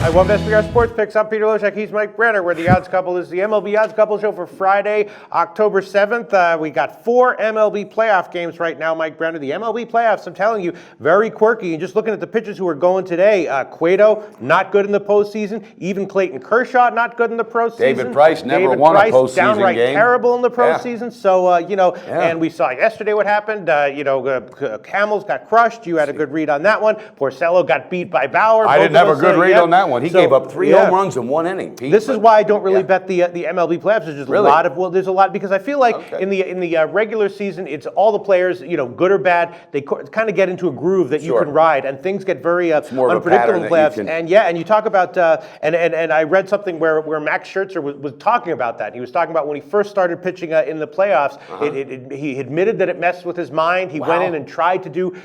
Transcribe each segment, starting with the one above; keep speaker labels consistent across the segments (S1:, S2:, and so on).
S1: I love SBR Sports Picks. I'm Peter Loshak. He's Mike Brenner. Where the odds couple is the MLB Odds Couple Show for Friday, October 7th. We got 4 MLB playoff games right now, Mike Brenner. The MLB playoffs, I'm telling you, very quirky. And just looking at the pitchers who are going today, Cueto, not good in the postseason. Even Clayton Kershaw, not good in the postseason.
S2: David Price never won a postseason
S1: downright
S2: game.
S1: Terrible in the postseason.
S2: Yeah.
S1: So, and we saw yesterday what happened. Hamels got crushed. You had a good read on that one. Porcello got beat by Bauer.
S2: I didn't have a good read on that one. He gave up 3 home runs in 1 inning. Pete,
S1: this is why I don't really bet the MLB playoffs. There's just there's a lot because I feel like in the regular season, it's all the players, good or bad, they kind of get into a groove that you can ride, and things get very unpredictable in the playoffs. And you talk about and I read something where Max Scherzer was talking about that. He was talking about when he first started pitching in the playoffs. He admitted that it messed with his mind. He went in and tried to do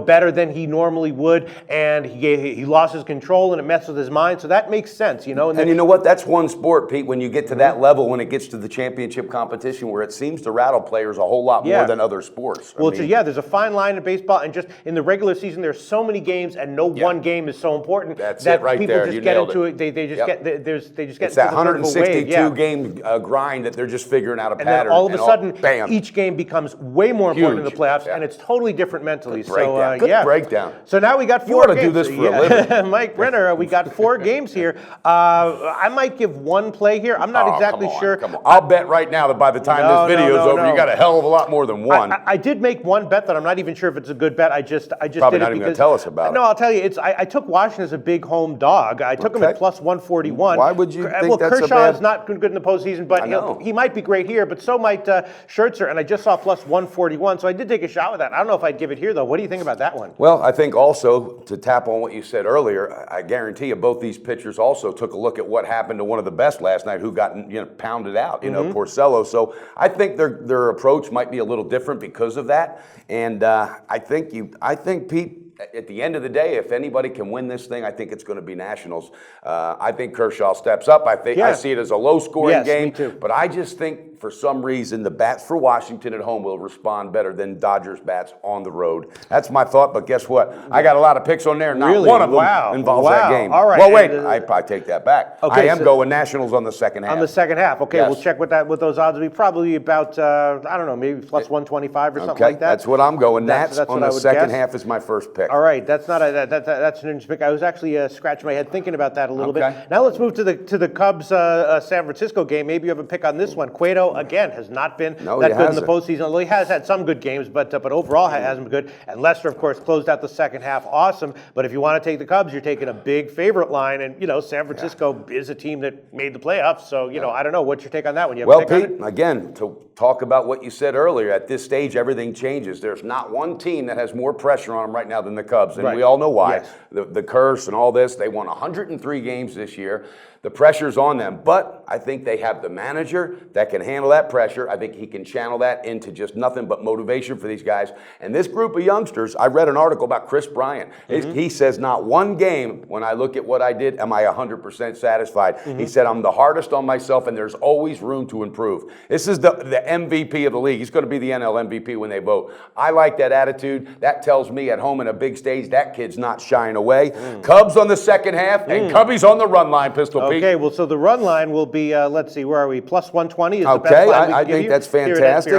S1: better than he normally would, and he lost his control and it messed with his mind. So that makes sense, And
S2: you know what? That's one sport, Pete, when you get to that level, when it gets to the championship competition, where it seems to rattle players a whole lot more than other sports.
S1: There's a fine line in baseball, and just in the regular season, there's so many games, and no one game is so important
S2: that
S1: people just get into it. They just get
S2: it's that 162 game grind that they're just figuring out a pattern.
S1: And then all of a sudden, each game becomes way more important in the playoffs, and it's totally different mentally.
S2: Good breakdown.
S1: So now we got 4 games.
S2: You ought to do this for a living.
S1: Mike Brenner, we got 4 games here. I might give one play here. I'm not exactly sure.
S2: Come on. I'll bet right now that by the time this video is over, you got a hell of a lot more than one.
S1: I did make one bet that I'm not even sure if it's a good bet. I just
S2: probably
S1: did
S2: not
S1: it
S2: even going to tell us about it.
S1: No, I'll tell you. I took Washington as a big home dog. I took him at plus 141.
S2: Why would you think that's
S1: Kershaw
S2: a bad...
S1: is not good in the postseason, but he might be great here. But so might Scherzer, and I just saw plus 141. So I did take a shot with that. I don't know if I'd give it here though. What do you think about that one?
S2: Well, I think also to tap on what you said earlier, I guarantee you both these pitchers also took a look at what happened to one of the best last night, who got pounded out, Porcello. So I think their approach might be a little different because of that. And I think Pete, at the end of the day, if anybody can win this thing, I think it's going to be Nationals. I think Kershaw steps up. I see it as a low-scoring game.
S1: Me too.
S2: But I just think for some reason the bats for Washington at home will respond better than Dodgers bats on the road. That's my thought. But guess what? I got a lot of picks on there. Not one of them involves that game.
S1: All right.
S2: Well, wait. I take that back.
S1: Okay,
S2: I am going Nationals on the second half.
S1: On the second half. Okay,
S2: yes.
S1: We'll check what those odds will be. Probably about I don't know, maybe plus 125 or something like that.
S2: That's what I'm going. That's on the second
S1: guess.
S2: half is my first pick.
S1: All right, that's not that's an interesting pick. I was actually scratching my head thinking about that a little bit. Now let's move to the Cubs San Francisco game. Maybe you have a pick on this one. Cueto again has not been that good in the postseason. Although he has had some good games, but overall hasn't been good. And Lester, of course, closed out the second half awesome. But if you want to take the Cubs, you're taking a big favorite line, and San Francisco is a team that made the playoffs. So I don't know. What's your take on that one? You have a pick
S2: Pete,
S1: on it?
S2: again, to talk about what you said earlier, at this stage everything changes. There's not one team that has more pressure on them right now than the Cubs, and we all know why.
S1: Yes.
S2: The curse and all this. They won 103 games this year. The pressure's on them, but I think they have the manager that can handle that pressure. I think he can channel that into just nothing but motivation for these guys. And this group of youngsters, I read an article about Chris Bryant. He says, not one game, when I look at what I did, am I 100% satisfied. He said, I'm the hardest on myself, and there's always room to improve. This is the MVP of the league. He's going to be the NL MVP when they vote. I like that attitude. That tells me at home in a big stage, that kid's not shying away. Cubs on the second half, and Cubbies on the run line, Pistol.
S1: Okay, well, so the run line will be, let's see, where are we? Plus 120 is the best line we can
S2: I
S1: give
S2: think
S1: you.
S2: that's fantastic.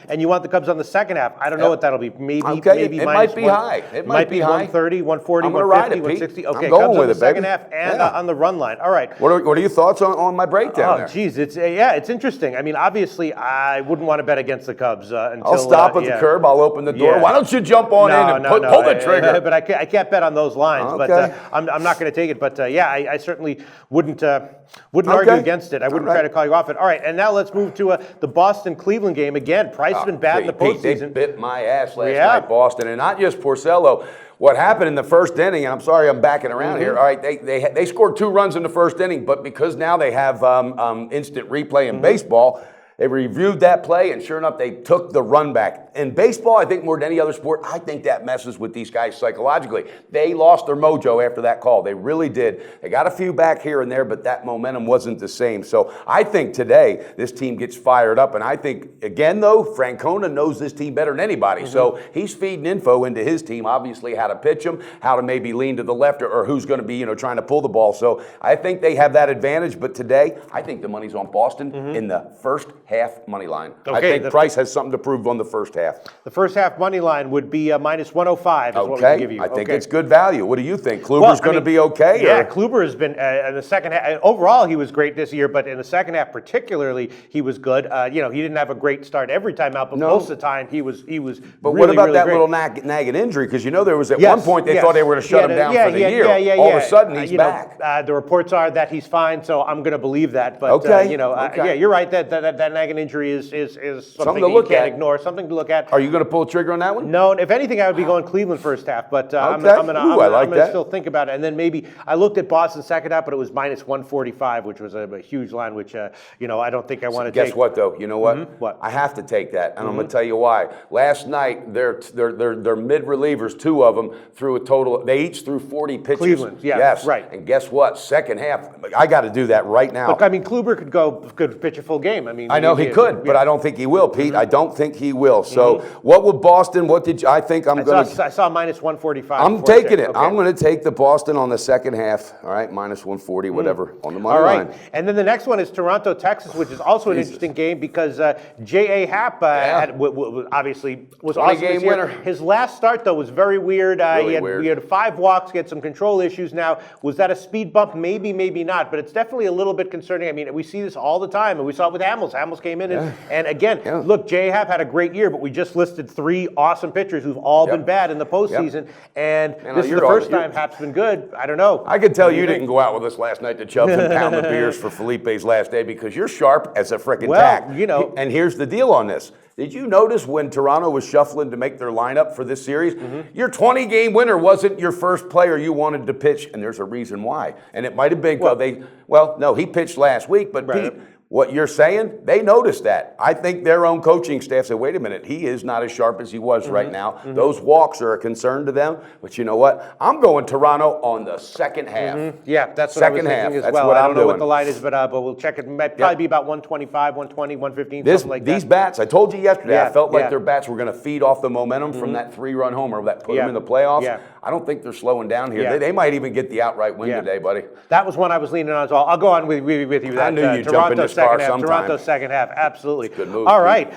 S1: And you want the Cubs on the second half. I don't know what that'll be. Maybe
S2: it might be high. It might be high.
S1: 130, 140,
S2: I'm
S1: 150,
S2: ride it,
S1: 160.
S2: Pete.
S1: Okay,
S2: I'm going
S1: Cubs
S2: with
S1: on the
S2: it,
S1: second
S2: baby.
S1: half and on the run line. All right.
S2: What are your thoughts on my breakdown there?
S1: Geez, it's interesting. I mean, obviously, I wouldn't want to bet against the Cubs until...
S2: I'll stop at the curb. I'll open the door. Why don't you jump on in and pull the trigger?
S1: But I can't bet on those lines. But I'm not going to take it. But I certainly wouldn't argue against it. I wouldn't try to call you off it. All right, and now let's move to the Boston-Cleveland game. Again, Price has been bad in the postseason.
S2: They bit my ass last night, Boston, and not just Porcello. What happened in the first inning, and I'm sorry I'm backing around here, all right, they scored 2 runs in the first inning, but because now they have instant replay in baseball, they reviewed that play, and sure enough, they took the run back. that. In baseball, I think more than any other sport, I think that messes with these guys psychologically. They lost their mojo after that call. They really did. They got a few back here and there, but that momentum wasn't the same. So I think today this team gets fired up. And I think, again, though, Francona knows this team better than anybody. So he's feeding info into his team, obviously, how to pitch them, how to maybe lean to the left, or who's going to be, trying to pull the ball. So I think they have that advantage. But today, I think the money's on Boston in the first half money line.
S1: Okay,
S2: I think Price has something to prove on the first half.
S1: The first half money line would be minus 105 is what we can give you.
S2: I think it's good value. What do you think? Kluber's going to be okay?
S1: Yeah, Kluber has been in the second half. Overall, he was great this year, but in the second half particularly, he was good. He didn't have a great start every time out, but most of the time he was. But
S2: what about that
S1: great.
S2: little nagging injury? Because there was at one point they thought they were going to shut him down for the year. All of a sudden he's back.
S1: The reports are that he's fine, so I'm going to believe that. But yeah, you're right. That nagging injury is something you can't ignore. Something to look at.
S2: Are you going to pull the trigger on that one?
S1: No. If anything, I would be going Cleveland first half. But I'm going to still think about it. And then maybe I looked at Boston second half, but it was minus 145, which was a huge line. Which I don't think I want to take.
S2: Guess what though? You know what?
S1: What?
S2: I have to take that, and I'm going to tell you why. Last night, their mid relievers, two of them, threw a total. They each threw 40 pitches.
S1: Cleveland,
S2: yes,
S1: right.
S2: And guess what? Second half, I got to do that right now.
S1: Look, Kluber could pitch a full game.
S2: I know he could, but I don't think he will, Pete. I don't think he will. So, what would Boston? What did I think?
S1: I saw minus 145.
S2: I'm taking it. Okay. I'm going to take the Boston on the second half. All right, minus 140, whatever on the money line.
S1: And then the next one is Toronto, Texas, which is also an interesting game because J.A. Happ obviously was awesome
S2: game
S1: this year.
S2: winner.
S1: His last start though was very weird.
S2: Weird.
S1: He had 5 walks. He had some control issues. Now, was that a speed bump? Maybe, maybe not. But it's definitely a little bit concerning. I mean, we see this all the time, and we saw it with Hamels. Hamels came in, and again, look, J.A. Happ had a great year, but we just listed 3 awesome pitchers who've all been bad in the postseason, and this is the first time Happ's been good. I don't know.
S2: I could tell you didn't go out with us last night to Chubbs and pound the beers for Felipe's last day because you're sharp as a frickin' tack. And here's the deal on this. Did you notice when Toronto was shuffling to make their lineup for this series? Your 20-game winner wasn't your first player you wanted to pitch, and there's a reason why. And it might have been no, he pitched last week, but Pete, what you're saying, they noticed that. I think their own coaching staff said, wait a minute, he is not as sharp as he was right now. Those walks are a concern to them. But you know what? I'm going Toronto on the second half.
S1: Yeah, that's what I was thinking as well. I don't know what the line is, but we'll check it. It might probably be about 125, 120, 115, something like that.
S2: These bats, I told you yesterday, I felt like their bats were going to feed off the momentum from that 3-run homer that put them in the playoffs. I don't think they're slowing down here. They might even get the outright win today, buddy.
S1: That was one I was leaning on as well. I'll go on with you.
S2: I knew you'd jump in this car sometime.
S1: Toronto second half, absolutely.
S2: Good move.
S1: All right,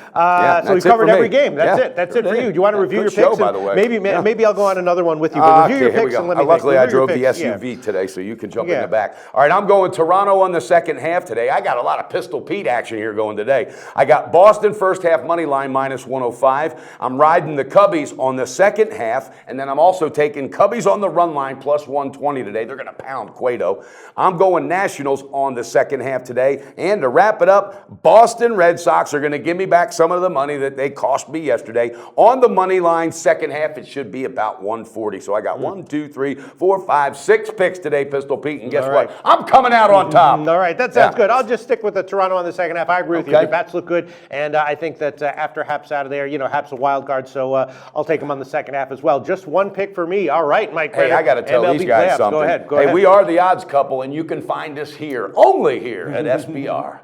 S1: so we've covered every game. That's it. That's it for you. Do you want to review your picks?
S2: By the way.
S1: Maybe I'll go on another one with you. But review your picks and let me
S2: Luckily, I drove the SUV today, so you can jump in the back. All right, I'm going Toronto on the second half today. I got a lot of Pistol Pete action here going today. I got Boston first half money line minus 105. I'm riding the Cubbies on the second half, and then I'm also taking Cubbies on the run line plus 120 today. They're going to pound Cueto. I'm going Nationals on the second half today. And to wrap it up, Boston Red Sox are going to give me back some of the money that they cost me yesterday. On the money line, second half, it should be about 140. So I got 1, 2, 3, 4, 5, 6 picks today, Pistol Pete. And guess what? I'm coming out on top.
S1: All right, that sounds good. I'll just stick with the Toronto on the second half. I agree with you. The bats look good. And I think that after Happ's out of there, Happ's a wild card. So I'll take him on the second half as well. Just one pick for me. All right, Mike.
S2: Hey, I got to tell these guys something.
S1: Go ahead.
S2: We are the odds couple, and you can find us here, only here at SBR.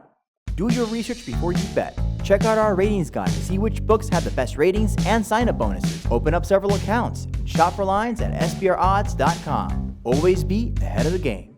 S3: Do your research before you bet. Check out our ratings guide to see which books have the best ratings and sign-up bonuses. Open up several accounts. Shop for lines at SBRodds.com. Always be ahead of the game.